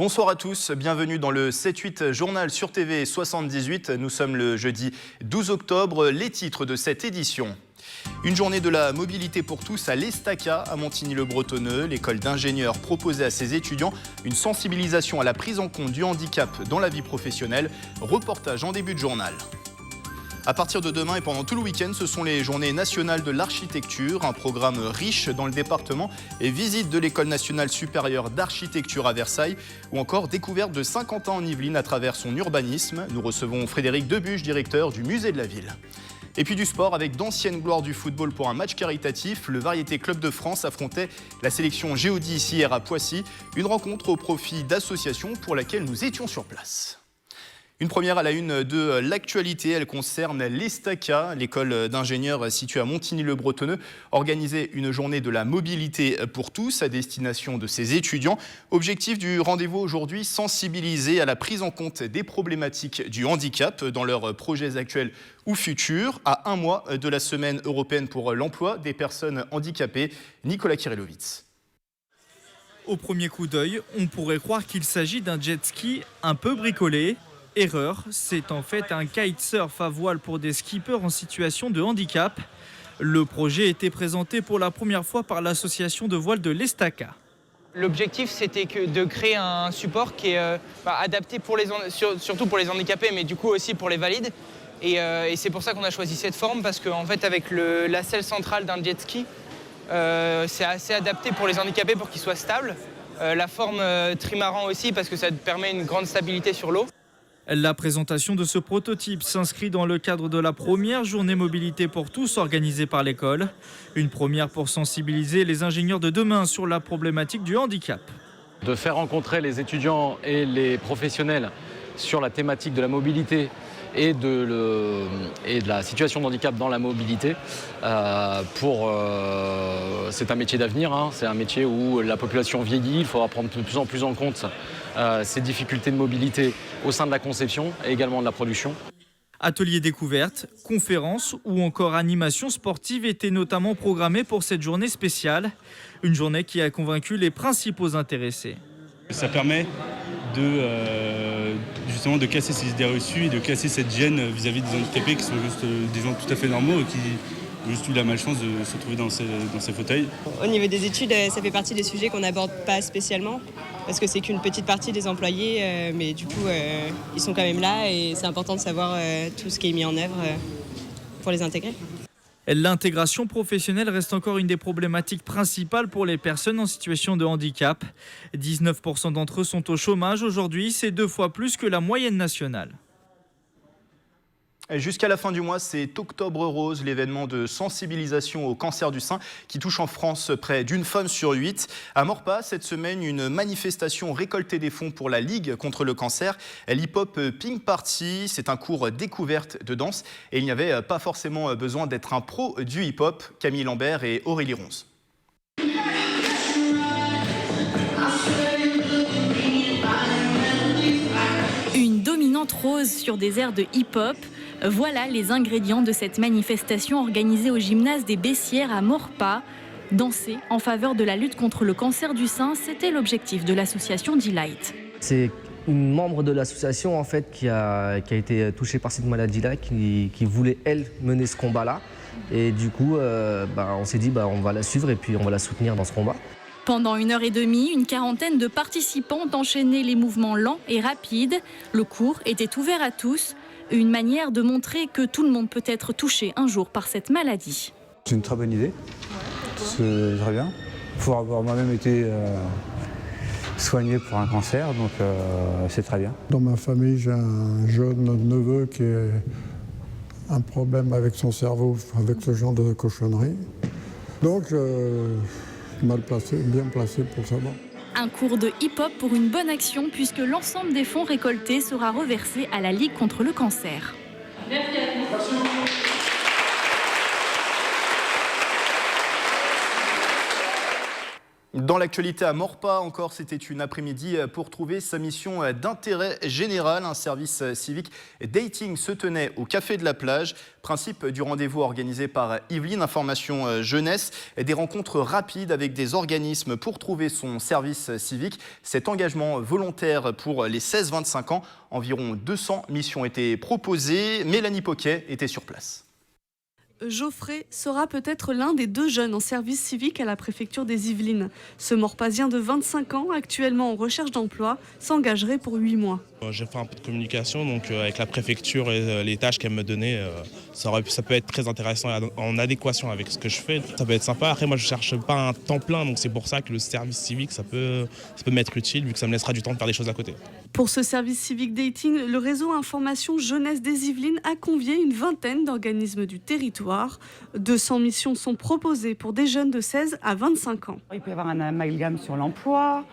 Bonsoir à tous, bienvenue dans le 7-8 Journal sur TV 78. Nous sommes le jeudi 12 octobre, les titres de cette édition. Une journée de la mobilité pour tous à l'Estaca à Montigny-le-Bretonneux. L'école d'ingénieurs proposait à ses étudiants une sensibilisation à la prise en compte du handicap dans la vie professionnelle. Reportage en début de journal. À partir de demain et pendant tout le week-end, ce sont les journées nationales de l'architecture, un programme riche dans le département et visite de l'École nationale supérieure d'architecture à Versailles ou encore découverte de Saint-Quentin en Yvelines à travers son urbanisme. Nous recevons Frédéric Debuche, directeur du musée de la ville. Et puis du sport avec d'anciennes gloires du football pour un match caritatif. Le Variété Club de France affrontait la sélection Géodis hier à Poissy. Une rencontre au profit d'associations pour laquelle nous étions sur place. Une première à la une de l'actualité, elle concerne l'Estaca. L'école d'ingénieurs située à Montigny-le-Bretonneux organisait une journée de la mobilité pour tous à destination de ses étudiants. Objectif du rendez-vous aujourd'hui, sensibiliser à la prise en compte des problématiques du handicap dans leurs projets actuels ou futurs. À un mois de la semaine européenne pour l'emploi des personnes handicapées, Nicolas Kirillovitz. Au premier coup d'œil, on pourrait croire qu'il s'agit d'un jet ski un peu bricolé. Erreur, c'est en fait un kitesurf à voile pour des skippers en situation de handicap. Le projet était présenté pour la première fois par l'association de voile de l'Estaca. L'objectif, c'était de créer un support qui est adapté surtout pour les handicapés, mais du coup aussi pour les valides. Et c'est pour ça qu'on a choisi cette forme, parce qu'en fait, avec la selle centrale d'un jet ski, c'est assez adapté pour les handicapés pour qu'ils soient stables. La forme trimaran aussi, parce que ça permet une grande stabilité sur l'eau. La présentation de ce prototype s'inscrit dans le cadre de la première journée mobilité pour tous organisée par l'école. Une première pour sensibiliser les ingénieurs de demain sur la problématique du handicap. De faire rencontrer les étudiants et les professionnels sur la thématique de la mobilité et de la situation de handicap dans la mobilité. C'est un métier d'avenir, hein. C'est un métier où la population vieillit, il faudra prendre de plus en plus en compte ces difficultés de mobilité au sein de la conception et également de la production. Ateliers découvertes, conférences ou encore animations sportives étaient notamment programmées pour cette journée spéciale. Une journée qui a convaincu les principaux intéressés. Ça permet justement de casser ces idées reçues et de casser cette gêne vis-à-vis des handicapés qui sont juste des gens tout à fait normaux et qui ont juste eu la malchance de se trouver dans ces fauteuils. Au niveau des études, ça fait partie des sujets qu'on n'aborde pas spécialement parce que c'est qu'une petite partie des employés, mais du coup ils sont quand même là et c'est important de savoir tout ce qui est mis en œuvre pour les intégrer. L'intégration professionnelle reste encore une des problématiques principales pour les personnes en situation de handicap. 19% d'entre eux sont au chômage aujourd'hui, c'est 2 fois plus que la moyenne nationale. Jusqu'à la fin du mois, c'est Octobre Rose, l'événement de sensibilisation au cancer du sein qui touche en France près d'une femme sur 8. À Maurepas, cette semaine, une manifestation récoltait des fonds pour la Ligue contre le cancer. L'Hip-Hop Pink Party, c'est un cours découverte de danse et il n'y avait pas forcément besoin d'être un pro du hip-hop. Camille Lambert et Aurélie Ronze. Une dominante rose sur des airs de hip-hop. Voilà les ingrédients de cette manifestation organisée au gymnase des Bessières à Maurepas. Danser en faveur de la lutte contre le cancer du sein, c'était l'objectif de l'association Delight. C'est une membre de l'association en fait, qui a été touchée par cette maladie-là, qui voulait, elle, mener ce combat-là. Et du coup, on s'est dit on va la suivre et puis on va la soutenir dans ce combat. Pendant 1h30, une quarantaine de participants enchaînaient les mouvements lents et rapides. Le cours était ouvert à tous. Une manière de montrer que tout le monde peut être touché un jour par cette maladie. C'est une très bonne idée, c'est très bien. Pour avoir moi-même été soigné pour un cancer, donc c'est très bien. Dans ma famille, j'ai un jeune neveu qui a un problème avec son cerveau, avec ce genre de cochonnerie. Donc, mal placé, bien placé pour savoir. Un cours de hip-hop pour une bonne action puisque l'ensemble des fonds récoltés sera reversé à la Ligue contre le cancer. Merci à vous. Dans l'actualité à Maurepas, encore, c'était une après-midi pour trouver sa mission d'intérêt général. Un service civique dating se tenait au Café de la Plage. Principe du rendez-vous organisé par Yveline Information Jeunesse. Des rencontres rapides avec des organismes pour trouver son service civique. Cet engagement volontaire pour les 16-25 ans, environ 200 missions étaient proposées. Mélanie Poquet était sur place. Geoffrey sera peut-être l'un des 2 jeunes en service civique à la préfecture des Yvelines. Ce Morpasien de 25 ans, actuellement en recherche d'emploi, s'engagerait pour 8 mois. J'ai fait un peu de communication, donc avec la préfecture et les tâches qu'elle me donnait, ça peut être très intéressant en adéquation avec ce que je fais. Ça peut être sympa. Après, moi, je ne cherche pas un temps plein, donc c'est pour ça que le service civique, ça peut m'être utile, vu que ça me laissera du temps de faire des choses à côté. Pour ce service civique dating, le réseau Information Jeunesse des Yvelines a convié une vingtaine d'organismes du territoire. 200 missions sont proposées pour des jeunes de 16 à 25 ans. Il peut y avoir un amalgame sur l'emploi,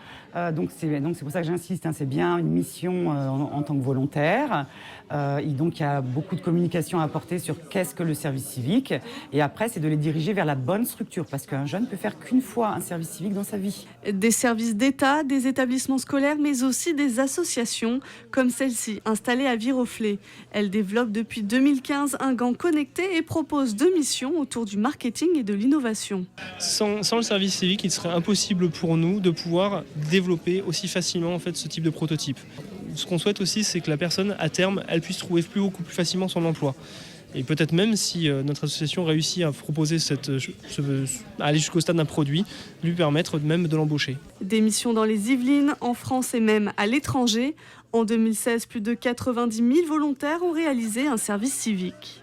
donc c'est pour ça que j'insiste, c'est bien une mission en tant que volontaire. Donc il y a beaucoup de communication à apporter sur qu'est-ce que le service civique, et après c'est de les diriger vers la bonne structure, parce qu'un jeune peut faire qu'une fois un service civique dans sa vie. Des services d'État, des établissements scolaires, mais aussi des associations comme celle-ci, installée à Viroflay. Elle développe depuis 2015 un gant connecté et propose 2 missions autour du marketing et de l'innovation. Sans le service civique, il serait impossible pour nous de pouvoir développer aussi facilement ce type de prototype. Ce qu'on souhaite aussi, c'est que la personne, à terme, elle puisse trouver beaucoup plus facilement son emploi. Et peut-être même si notre association réussit à proposer aller jusqu'au stade d'un produit, lui permettre même de l'embaucher. Des missions dans les Yvelines, en France et même à l'étranger. En 2016, plus de 90 000 volontaires ont réalisé un service civique.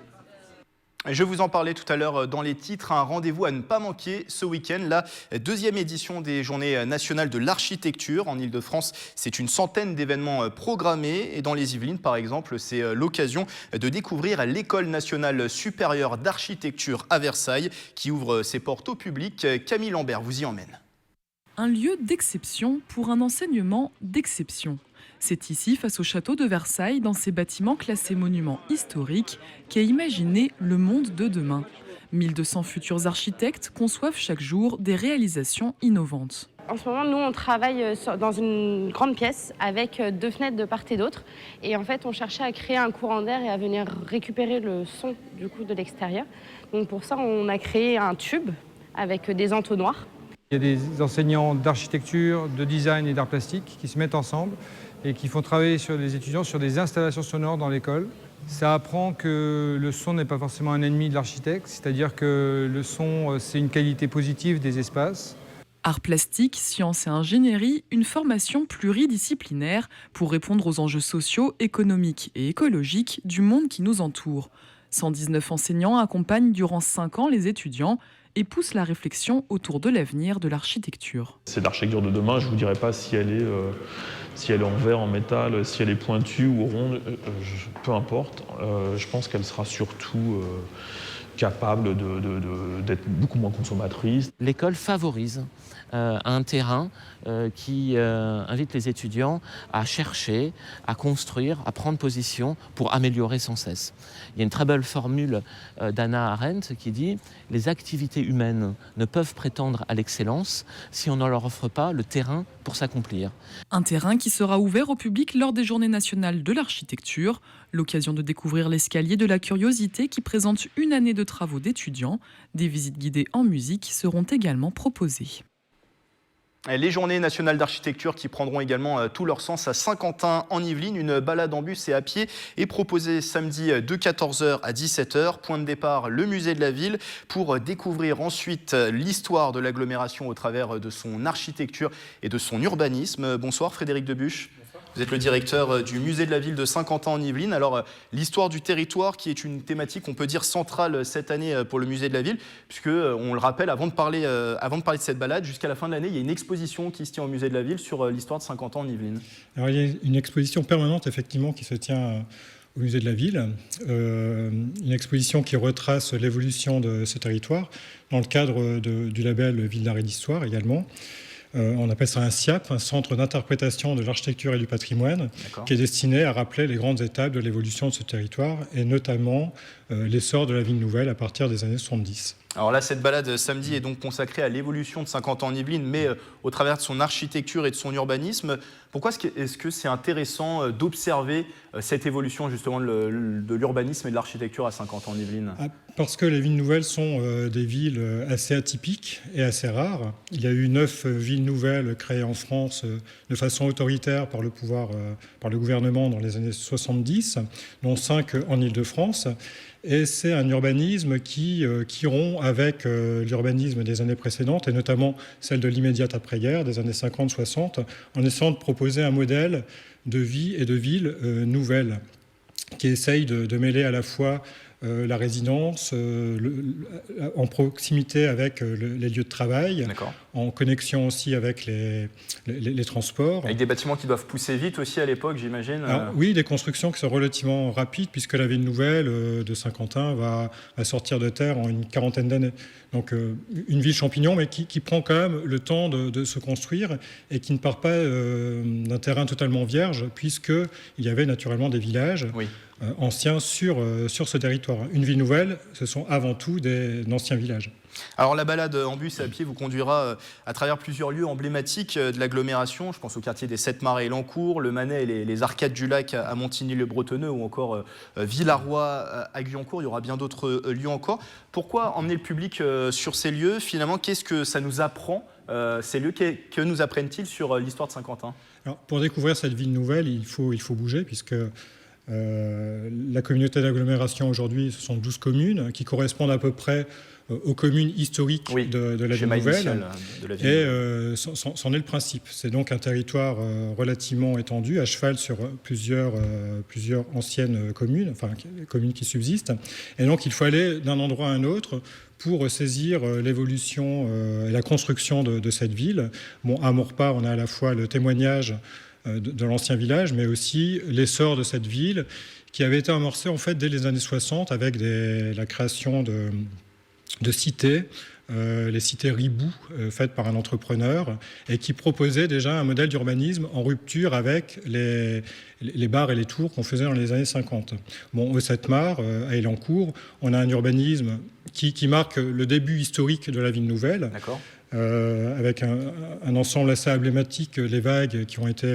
Je vous en parlais tout à l'heure dans les titres, un rendez-vous à ne pas manquer ce week-end, la 2e édition des Journées nationales de l'architecture en Ile-de-France. C'est une centaine d'événements programmés et dans les Yvelines, par exemple, c'est l'occasion de découvrir l'École nationale supérieure d'architecture à Versailles qui ouvre ses portes au public. Camille Lambert vous y emmène. Un lieu d'exception pour un enseignement d'exception. C'est ici, face au château de Versailles, dans ces bâtiments classés monuments historiques, qu'est imaginé le monde de demain. 1200 futurs architectes conçoivent chaque jour des réalisations innovantes. En ce moment, nous, on travaille dans une grande pièce avec 2 fenêtres de part et d'autre. Et en fait, on cherchait à créer un courant d'air et à venir récupérer le son de l'extérieur. Donc pour ça, on a créé un tube avec des entonnoirs. Il y a des enseignants d'architecture, de design et d'art plastique qui se mettent ensemble et qui font travailler les étudiants sur des installations sonores dans l'école. Ça apprend que le son n'est pas forcément un ennemi de l'architecte, c'est-à-dire que le son, c'est une qualité positive des espaces. Art plastique, sciences et ingénierie, une formation pluridisciplinaire pour répondre aux enjeux sociaux, économiques et écologiques du monde qui nous entoure. 119 enseignants accompagnent durant 5 ans les étudiants et poussent la réflexion autour de l'avenir de l'architecture. C'est l'architecture de demain, je ne vous dirai pas si elle est en verre, en métal, si elle est pointue ou ronde, peu importe. Je pense qu'elle sera surtout capable d'être beaucoup moins consommatrice. L'école favorise un terrain qui invite les étudiants à chercher, à construire, à prendre position pour améliorer sans cesse. Il y a une très belle formule d'Hannah Arendt qui dit « Les activités humaines ne peuvent prétendre à l'excellence si on ne leur offre pas le terrain pour s'accomplir. » Un terrain qui sera ouvert au public lors des Journées nationales de l'architecture, l'occasion de découvrir l'escalier de la curiosité qui présente une année de travaux d'étudiants. Des visites guidées en musique seront également proposées. Les Journées nationales d'architecture qui prendront également tout leur sens à Saint-Quentin en Yvelines. Une balade en bus et à pied est proposée samedi de 14h à 17h. Point de départ, le musée de la ville pour découvrir ensuite l'histoire de l'agglomération au travers de son architecture et de son urbanisme. Bonsoir Frédéric Debuche. Vous êtes le directeur du musée de la ville de Saint-Quentin en Yvelines. Alors, l'histoire du territoire qui est une thématique, on peut dire, centrale cette année pour le musée de la ville, puisque, on le rappelle, avant de parler de cette balade, jusqu'à la fin de l'année, il y a une exposition qui se tient au musée de la ville sur l'histoire de Saint-Quentin en Yvelines. Alors, il y a une exposition permanente, effectivement, qui se tient au musée de la ville. Une exposition qui retrace l'évolution de ce territoire dans le cadre du label Ville d'art et d'histoire également. On appelle ça un CIAP, un centre d'interprétation de l'architecture et du patrimoine, qui est destiné à rappeler les grandes étapes de l'évolution de ce territoire et notamment l'essor de la ville nouvelle à partir des années 70. Alors là, cette balade samedi est donc consacrée à l'évolution de 50 ans en Yvelines, mais au travers de son architecture et de son urbanisme. Pourquoi est-ce que c'est intéressant d'observer cette évolution justement de l'urbanisme et de l'architecture à 50 ans en Yvelines? Parce que les villes nouvelles sont des villes assez atypiques et assez rares. Il y a eu 9 villes nouvelles créées en France de façon autoritaire par le gouvernement dans les années 70, dont 5 en Île-de-France. Et c'est un urbanisme qui rompt avec l'urbanisme des années précédentes, et notamment celle de l'immédiate après-guerre, des années 50-60, en essayant de proposer un modèle de vie et de ville nouvelle, qui essaye de mêler à la fois la résidence, en proximité avec les lieux de travail, en connexion aussi avec les transports. Avec des bâtiments qui doivent pousser vite aussi à l'époque, j'imagine. Oui, des constructions qui sont relativement rapides, puisque la ville nouvelle de Saint-Quentin va sortir de terre en une quarantaine d'années. Donc une ville champignon, mais qui prend quand même le temps de se construire et qui ne part pas d'un terrain totalement vierge, puisqu'il y avait naturellement des villages anciens sur ce territoire. Une ville nouvelle, ce sont avant tout d'anciens villages. Alors la balade en bus et à pied vous conduira à travers plusieurs lieux emblématiques de l'agglomération. Je pense au quartier des 7 Marais et Lancourt, le Manet et les arcades du lac à Montigny-le-Bretonneux ou encore Villaroy à Guyancourt. Il y aura bien d'autres lieux encore. Pourquoi emmener le public sur ces lieux? Finalement, qu'est-ce que ça nous apprend, ces lieux? Que nous apprennent-ils sur l'histoire de Saint-Quentin? Alors, pour découvrir cette ville nouvelle, il faut bouger, puisque la communauté d'agglomération aujourd'hui, ce sont 12 communes qui correspondent à peu près aux communes historiques de la ville nouvelle. Et c'en est le principe. C'est donc un territoire relativement étendu, à cheval sur plusieurs anciennes communes, enfin communes qui subsistent. Et donc il faut aller d'un endroit à un autre pour saisir l'évolution et la construction de cette ville. Bon, à Maurepas, on a à la fois le témoignage de l'ancien village, mais aussi l'essor de cette ville qui avait été amorcée en fait dès les années 60 avec la création de cités, les cités Ribou, faites par un entrepreneur, et qui proposait déjà un modèle d'urbanisme en rupture avec les bars et les tours qu'on faisait dans les années 50. Bon, au 7 Mars, à Elancourt, on a un urbanisme qui marque le début historique de la ville nouvelle. D'accord. Avec un ensemble assez emblématique, les vagues qui ont été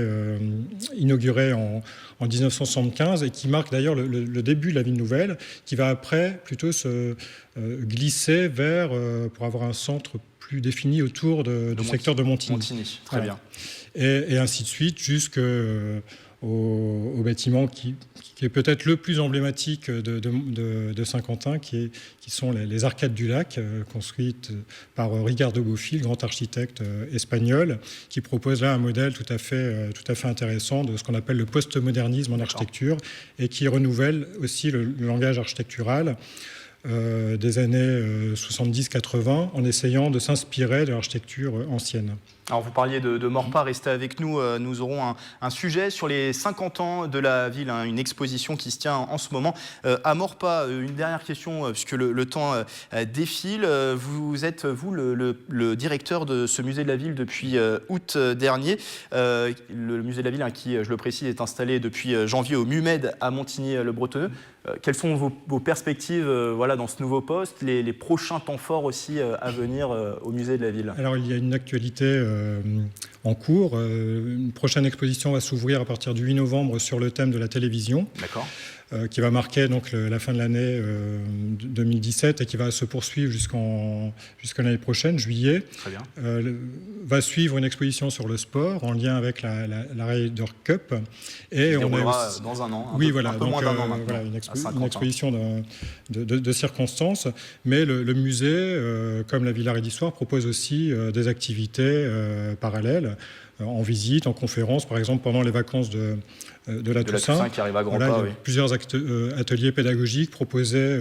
inaugurées en 1975 et qui marque d'ailleurs le début de la ville nouvelle, qui va après plutôt se glisser vers, pour avoir un centre plus défini autour du secteur de Montigny. Montigny, très bien. Et ainsi de suite jusqu'au bâtiment qui est peut-être le plus emblématique de Saint-Quentin, qui sont les arcades du lac, construites par Ricardo Bofill, grand architecte espagnol, qui propose là un modèle tout à fait intéressant de ce qu'on appelle le postmodernisme en architecture, et qui renouvelle aussi le langage architectural des années 70-80 en essayant de s'inspirer de l'architecture ancienne. Alors vous parliez de Maurepas, restez avec nous, nous aurons un sujet sur les 50 ans de la ville, une exposition qui se tient en ce moment à Maurepas. Une dernière question, puisque le temps défile. Vous êtes, vous, le directeur de ce musée de la ville depuis août dernier. Le musée de la ville, qui, je le précise, est installé depuis janvier au MUMED à Montigny-le-Bretonneux. Quelles sont vos perspectives dans ce nouveau poste, les prochains temps forts aussi à venir au musée de la ville? Alors il y a une actualité en cours. Une prochaine exposition va s'ouvrir à partir du 8 novembre sur le thème de la télévision. D'accord. Qui va marquer donc la fin de l'année 2017 et qui va se poursuivre jusqu'à l'année prochaine, juillet. Très bien. Va suivre une exposition sur le sport en lien avec la Ryder Cup. Et on déroulera dans un an. Un peu moins d'un an maintenant. Voilà, une exposition de circonstances. Mais le musée, comme la Villa d'Histoire, propose aussi des activités parallèles en visite, en conférence, par exemple pendant les vacances de la Toussaint qui arrive à grands pas, plusieurs ateliers pédagogiques proposés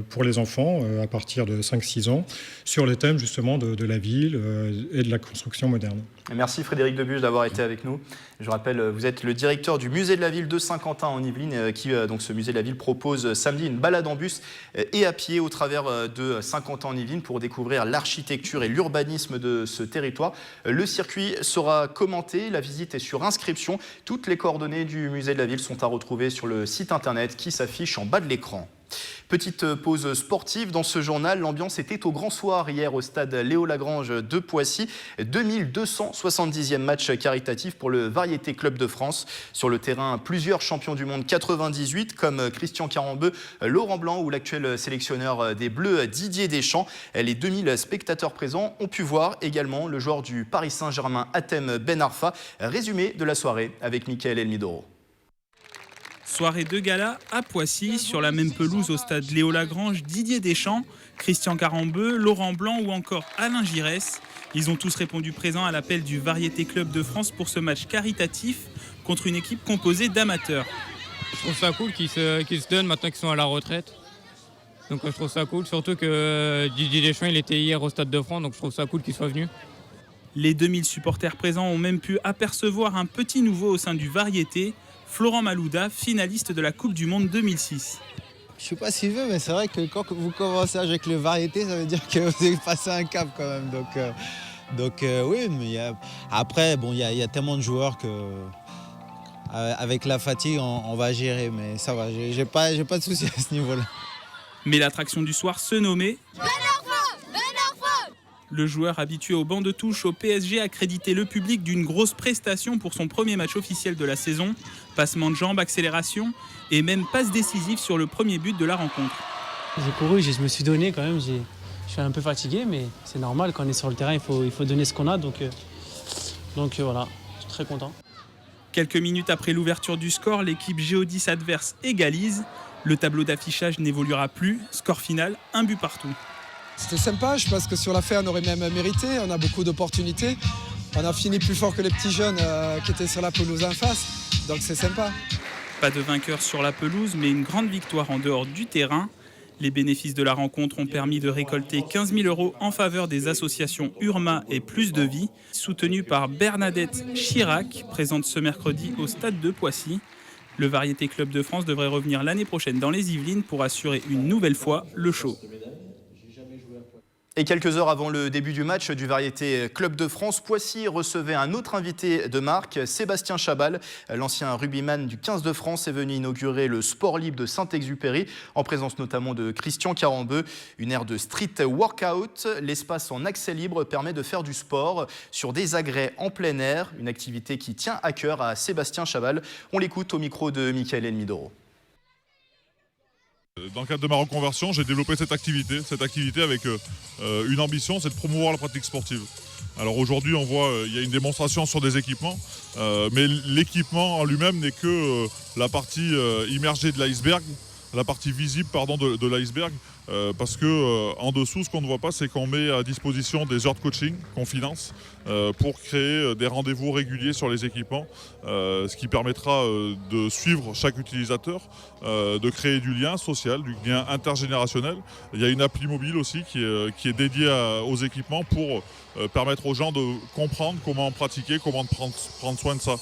pour les enfants à partir de 5-6 ans sur les thèmes justement de la ville et de la construction moderne. Merci Frédéric Debuge d'avoir été avec nous. Je rappelle, vous êtes le directeur du musée de la ville de Saint-Quentin en Yvelines, qui donc ce musée de la ville propose samedi une balade en bus et à pied au travers de Saint-Quentin en Yvelines pour découvrir l'architecture et l'urbanisme de ce territoire. Le circuit sera commenté, la visite est sur inscription. Toutes les coordonnées du musée de la ville sont à retrouver sur le site internet qui s'affiche en bas de l'écran. Petite pause sportive dans ce journal. L'ambiance était au grand soir hier au stade Léo Lagrange de Poissy. 2270e match caritatif pour le Variété Club de France. Sur le terrain, plusieurs champions du monde 98 comme Christian Carambeu, Laurent Blanc ou l'actuel sélectionneur des Bleus Didier Deschamps. Les 2000 spectateurs présents ont pu voir également le joueur du Paris Saint-Germain Hatem Ben Arfa. Résumé de la soirée avec Mickaël Elmidoro. Soirée de gala à Poissy, sur la même pelouse au stade Léo Lagrange, Didier Deschamps, Christian Carambeu, Laurent Blanc ou encore Alain Giresse. Ils ont tous répondu présents à l'appel du Variété Club de France pour ce match caritatif contre une équipe composée d'amateurs. Je trouve ça cool qu'ils se donnent maintenant qu'ils sont à la retraite. Donc je trouve ça cool, surtout que Didier Deschamps il était hier au Stade de France, donc je trouve ça cool qu'il soit venu. Les 2000 supporters présents ont même pu apercevoir un petit nouveau au sein du Variété, Florent Malouda, finaliste de la Coupe du Monde 2006. Je ne suis pas si vieux, mais c'est vrai que quand vous commencez avec le Variété, ça veut dire que vous avez passé un cap quand même. Donc oui, mais après, il y a tellement de joueurs que avec la fatigue, on va gérer, mais ça va, j'ai pas de soucis à ce niveau-là. Mais l'attraction du soir se nommait le joueur habitué au banc de touche au PSG a crédité le public d'une grosse prestation pour son premier match officiel de la saison. Passement de jambes, accélération et même passe décisive sur le premier but de la rencontre. J'ai couru, je me suis donné quand même. Je suis un peu fatigué, mais c'est normal. Quand on est sur le terrain, il faut donner ce qu'on a. Donc voilà, je suis très content. Quelques minutes après l'ouverture du score, l'équipe Géodis adverse égalise. Le tableau d'affichage n'évoluera plus. Score final, 1 but partout. C'était sympa, je pense que sur la fin on aurait même mérité, on a beaucoup d'opportunités. On a fini plus fort que les petits jeunes qui étaient sur la pelouse en face, donc c'est sympa. Pas de vainqueur sur la pelouse, mais une grande victoire en dehors du terrain. Les bénéfices de la rencontre ont permis de récolter 15 000 € en faveur des associations Urma et Plus de Vie, soutenues par Bernadette Chirac, présente ce mercredi au stade de Poissy. Le Variété Club de France devrait revenir l'année prochaine dans les Yvelines pour assurer une nouvelle fois le show. Et quelques heures avant le début du match du Variété Club de France, Poissy recevait un autre invité de marque, Sébastien Chabal. L'ancien rugbyman du 15 de France est venu inaugurer le sport libre de Saint-Exupéry, en présence notamment de Christian Carambeu. Une aire de street workout. L'espace en accès libre permet de faire du sport sur des agrès en plein air, une activité qui tient à cœur à Sébastien Chabal. On l'écoute au micro de Mickaël Elmidoro. Dans le cadre de ma reconversion, j'ai développé cette activité avec une ambition, c'est de promouvoir la pratique sportive. Alors aujourd'hui, on voit il y a une démonstration sur des équipements, mais l'équipement en lui-même n'est que la partie immergée de l'iceberg, la partie visible de l'iceberg, parce que en dessous, ce qu'on ne voit pas, c'est qu'on met à disposition des heures de coaching qu'on finance pour créer des rendez-vous réguliers sur les équipements, ce qui permettra de suivre chaque utilisateur, de créer du lien social, du lien intergénérationnel. Il y a une appli mobile aussi qui est dédiée aux équipements pour permettre aux gens de comprendre comment pratiquer, comment prendre soin de ça.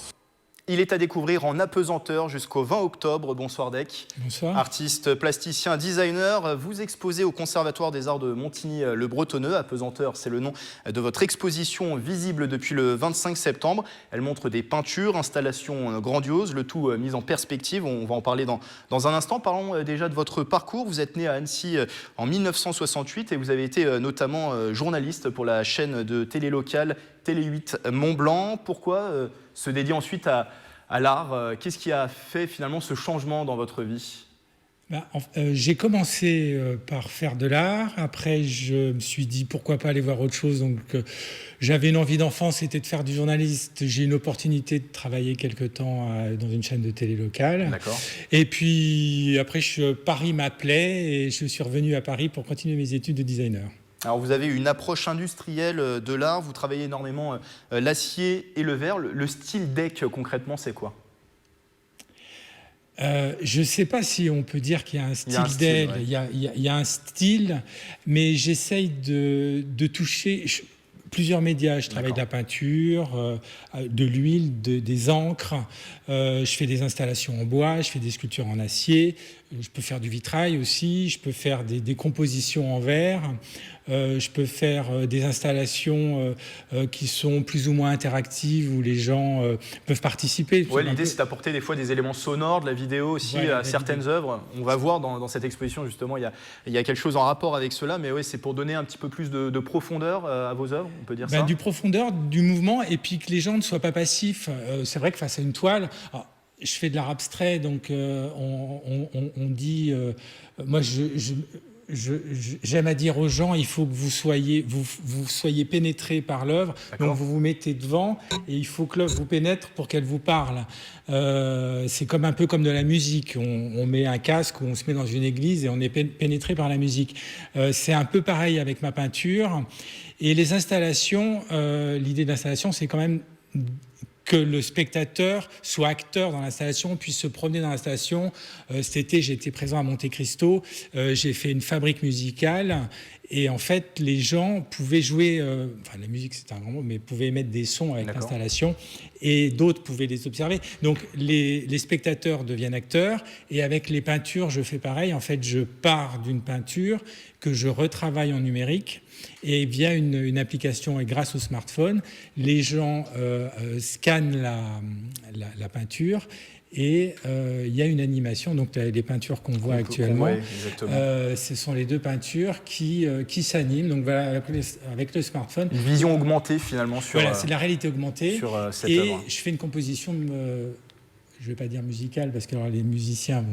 Il est à découvrir en apesanteur jusqu'au 20 octobre. Bonsoir Dec. Bonsoir. Artiste, plasticien, designer, vous exposez au Conservatoire des Arts de Montigny-le-Bretonneux. Apesanteur, c'est le nom de votre exposition visible depuis le 25 septembre. Elle montre des peintures, installations grandioses, le tout mis en perspective. On va en parler dans un instant. Parlons déjà de votre parcours. Vous êtes né à Annecy en 1968 et vous avez été notamment journaliste pour la chaîne de télé locale Télé 8 Mont-Blanc. Pourquoi se dédier ensuite à l'art? Qu'est-ce qui a fait finalement ce changement dans votre vie? J'ai commencé par faire de l'art. Après, je me suis dit pourquoi pas aller voir autre chose. Donc, j'avais une envie d'enfant, c'était de faire du journaliste. J'ai eu une opportunité de travailler quelque temps dans une chaîne de télé locale. D'accord. Et puis après, Paris m'appelait et je suis revenu à Paris pour continuer mes études de designer. Alors vous avez une approche industrielle de l'art, vous travaillez énormément l'acier et le verre. Le style Dec, concrètement, c'est quoi? Je ne sais pas si on peut dire qu'il y a un style d'elle. Il y a un style, mais j'essaye de toucher plusieurs médias. Je travaille de la peinture, de l'huile, des encres. Je fais des installations en bois, je fais des sculptures en acier. je peux faire du vitrail aussi, je peux faire des compositions en verre, je peux faire des installations qui sont plus ou moins interactives où les gens peuvent participer. Ouais, l'idée, c'est d'apporter des fois des éléments sonores, de la vidéo aussi à certaines œuvres. On va voir dans cette exposition, justement, il y a quelque chose en rapport avec cela, mais oui, c'est pour donner un petit peu plus de profondeur à vos œuvres, on peut dire ça. Du profondeur, du mouvement, et puis que les gens ne soient pas passifs. C'est vrai que face à une toile... Alors, je fais de l'art abstrait, donc on dit... moi, j'aime à dire aux gens, il faut que vous soyez pénétrés par l'œuvre. Donc vous vous mettez devant et il faut que l'œuvre vous pénètre pour qu'elle vous parle. C'est un peu comme de la musique. On met un casque ou on se met dans une église et on est pénétré par la musique. C'est un peu pareil avec ma peinture. Et les installations, l'idée d'installation, c'est quand même que le spectateur soit acteur dans l'installation, puisse se promener dans l'installation. Cet été, j'ai été présent à Monte Cristo, j'ai fait une fabrique musicale, et en fait, les gens pouvaient jouer, la musique c'est un grand mot, mais pouvaient émettre des sons avec l'installation, et d'autres pouvaient les observer. Donc les spectateurs deviennent acteurs, et avec les peintures, je fais pareil. En fait, je pars d'une peinture que je retravaille en numérique, et via une application et grâce au smartphone, les gens scannent la peinture et il y a une animation. Donc les peintures qu'on voit actuellement, ce sont les deux peintures qui s'animent. Donc voilà, avec le smartphone. Une vision augmentée finalement sur. Voilà, c'est de la réalité augmentée. Sur cette et œuvre. Je fais une composition, je ne vais pas dire musicale parce que alors, les musiciens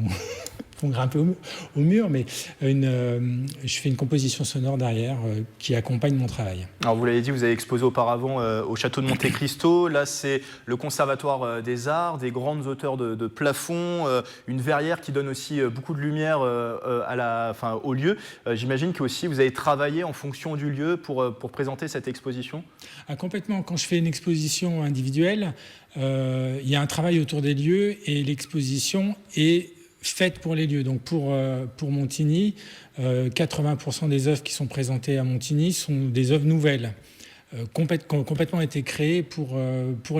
vont grimper au mur, mais je fais une composition sonore derrière qui accompagne mon travail. Alors vous l'avez dit, vous avez exposé auparavant au château de Monte Cristo. Là, c'est le Conservatoire des Arts, des grandes hauteurs de plafond, une verrière qui donne aussi beaucoup de lumière au lieu. J'imagine que aussi vous avez travaillé en fonction du lieu pour présenter cette exposition. Complètement. Quand je fais une exposition individuelle, il y a un travail autour des lieux et l'exposition est faite pour les lieux. Donc pour Montigny, 80% des œuvres qui sont présentées à Montigny sont des œuvres nouvelles, complètement été créées pour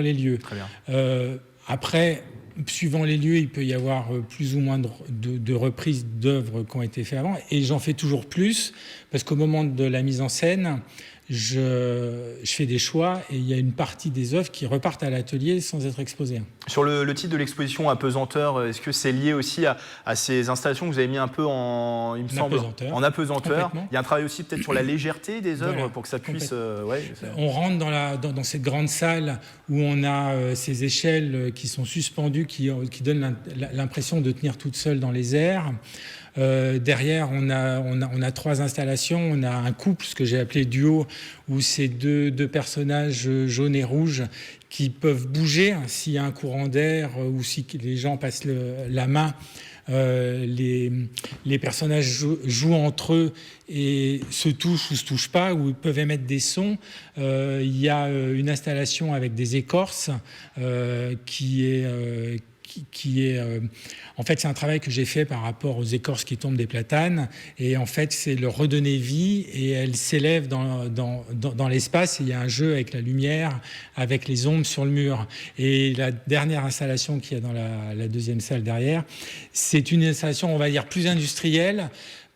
les lieux. Très bien. Après, suivant les lieux, il peut y avoir plus ou moins de reprises d'œuvres qui ont été faites avant, et j'en fais toujours plus, parce qu'au moment de la mise en scène, je fais des choix et il y a une partie des œuvres qui repartent à l'atelier sans être exposées. Sur le titre de l'exposition Apesanteur, est-ce que c'est lié aussi à ces installations que vous avez mis un peu en apesanteur. Il y a un travail aussi peut-être sur la légèreté des œuvres pour que ça puisse... On rentre dans cette grande salle où on a ces échelles qui sont suspendues, qui donnent l'impression de tenir toutes seules dans les airs. Derrière, on a trois installations. On a un couple, ce que j'ai appelé duo, où c'est deux personnages jaunes et rouges qui peuvent bouger s'il y a un courant d'air ou si les gens passent la main. Les personnages jouent entre eux et se touchent ou se touchent pas, ou ils peuvent émettre des sons. Il y a une installation avec des écorces qui est en fait, c'est un travail que j'ai fait par rapport aux écorces qui tombent des platanes, et en fait, c'est leur redonner vie, et elles s'élèvent dans l'espace, et il y a un jeu avec la lumière, avec les ombres sur le mur. Et la dernière installation qu'il y a dans la deuxième salle derrière, c'est une installation, on va dire, plus industrielle,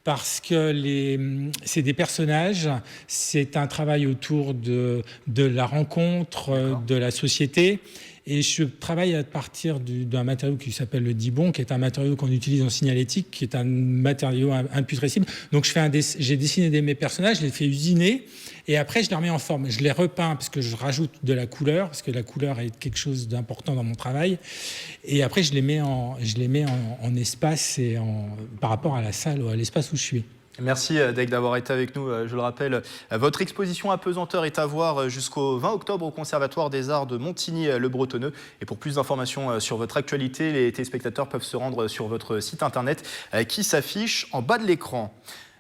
parce que c'est des personnages, c'est un travail autour de la rencontre, de la société. Et je travaille à partir d'un matériau qui s'appelle le Dibond, qui est un matériau qu'on utilise en signalétique, qui est un matériau imputrescible. Donc j'ai dessiné mes personnages, je les fais usiner, et après je les remets en forme. Je les repeins parce que je rajoute de la couleur, parce que la couleur est quelque chose d'important dans mon travail. Et après je les mets en espace et par rapport à la salle ou à l'espace où je suis. Merci Dec d'avoir été avec nous. Je le rappelle, votre exposition Apesanteur est à voir jusqu'au 20 octobre au Conservatoire des Arts de Montigny-le-Bretonneux. Et pour plus d'informations sur votre actualité, les téléspectateurs peuvent se rendre sur votre site internet qui s'affiche en bas de l'écran.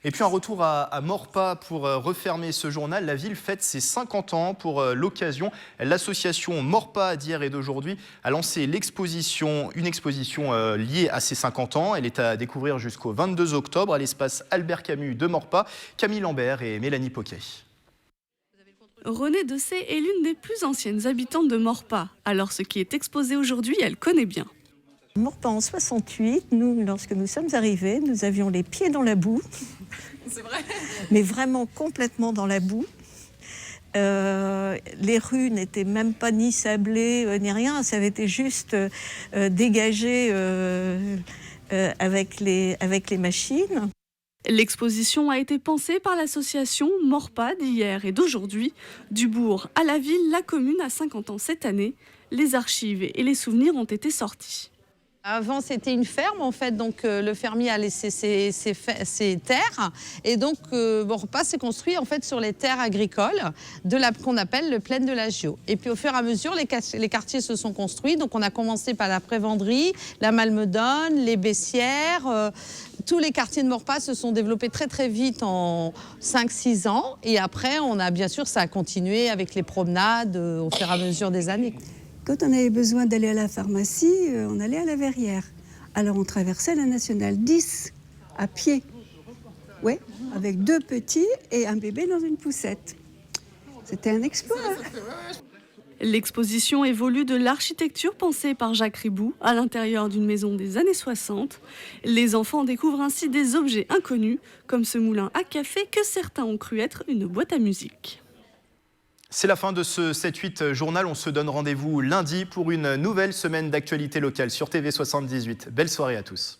Et puis un retour à Maurepas pour refermer ce journal. La ville fête ses 50 ans. Pour l'occasion, l'association Maurepas d'hier et d'aujourd'hui a lancé une exposition liée à ses 50 ans. Elle est à découvrir jusqu'au 22 octobre à l'espace Albert Camus de Maurepas. Camille Lambert et Mélanie Poquet. Renée Dessay est l'une des plus anciennes habitantes de Maurepas. Alors ce qui est exposé aujourd'hui, elle connaît bien. Maurepas en 68, nous, lorsque nous sommes arrivés, nous avions les pieds dans la boue. C'est vrai. Mais vraiment complètement dans la boue. Les rues n'étaient même pas ni sablées ni rien, ça avait été juste dégagé avec les machines. L'exposition a été pensée par l'association Maurepas d'hier et d'aujourd'hui. Du bourg à la ville, la commune a 50 ans cette année. Les archives et les souvenirs ont été sortis. Avant, c'était une ferme, en fait, donc le fermier a laissé ses terres. Et donc, Maurepas s'est construit, en fait, sur les terres agricoles qu'on appelle le plaine de la Gio. Et puis, au fur et à mesure, les quartiers se sont construits. Donc, on a commencé par la Prévenderie, la Malmedonne, les Bessières. Tous les quartiers de Maurepas se sont développés très, très vite en 5-6 ans. Et après, bien sûr, ça a continué avec les promenades au fur et à mesure des années. Quand on avait besoin d'aller à la pharmacie, on allait à la Verrière. Alors on traversait la nationale 10 à pied. Oui, avec 2 petits et un bébé dans une poussette. C'était un exploit. L'exposition évolue de l'architecture pensée par Jacques Ribou à l'intérieur d'une maison des années 60. Les enfants découvrent ainsi des objets inconnus, comme ce moulin à café que certains ont cru être une boîte à musique. C'est la fin de ce 7-8 journal. On se donne rendez-vous lundi pour une nouvelle semaine d'actualité locale sur TV78. Belle soirée à tous.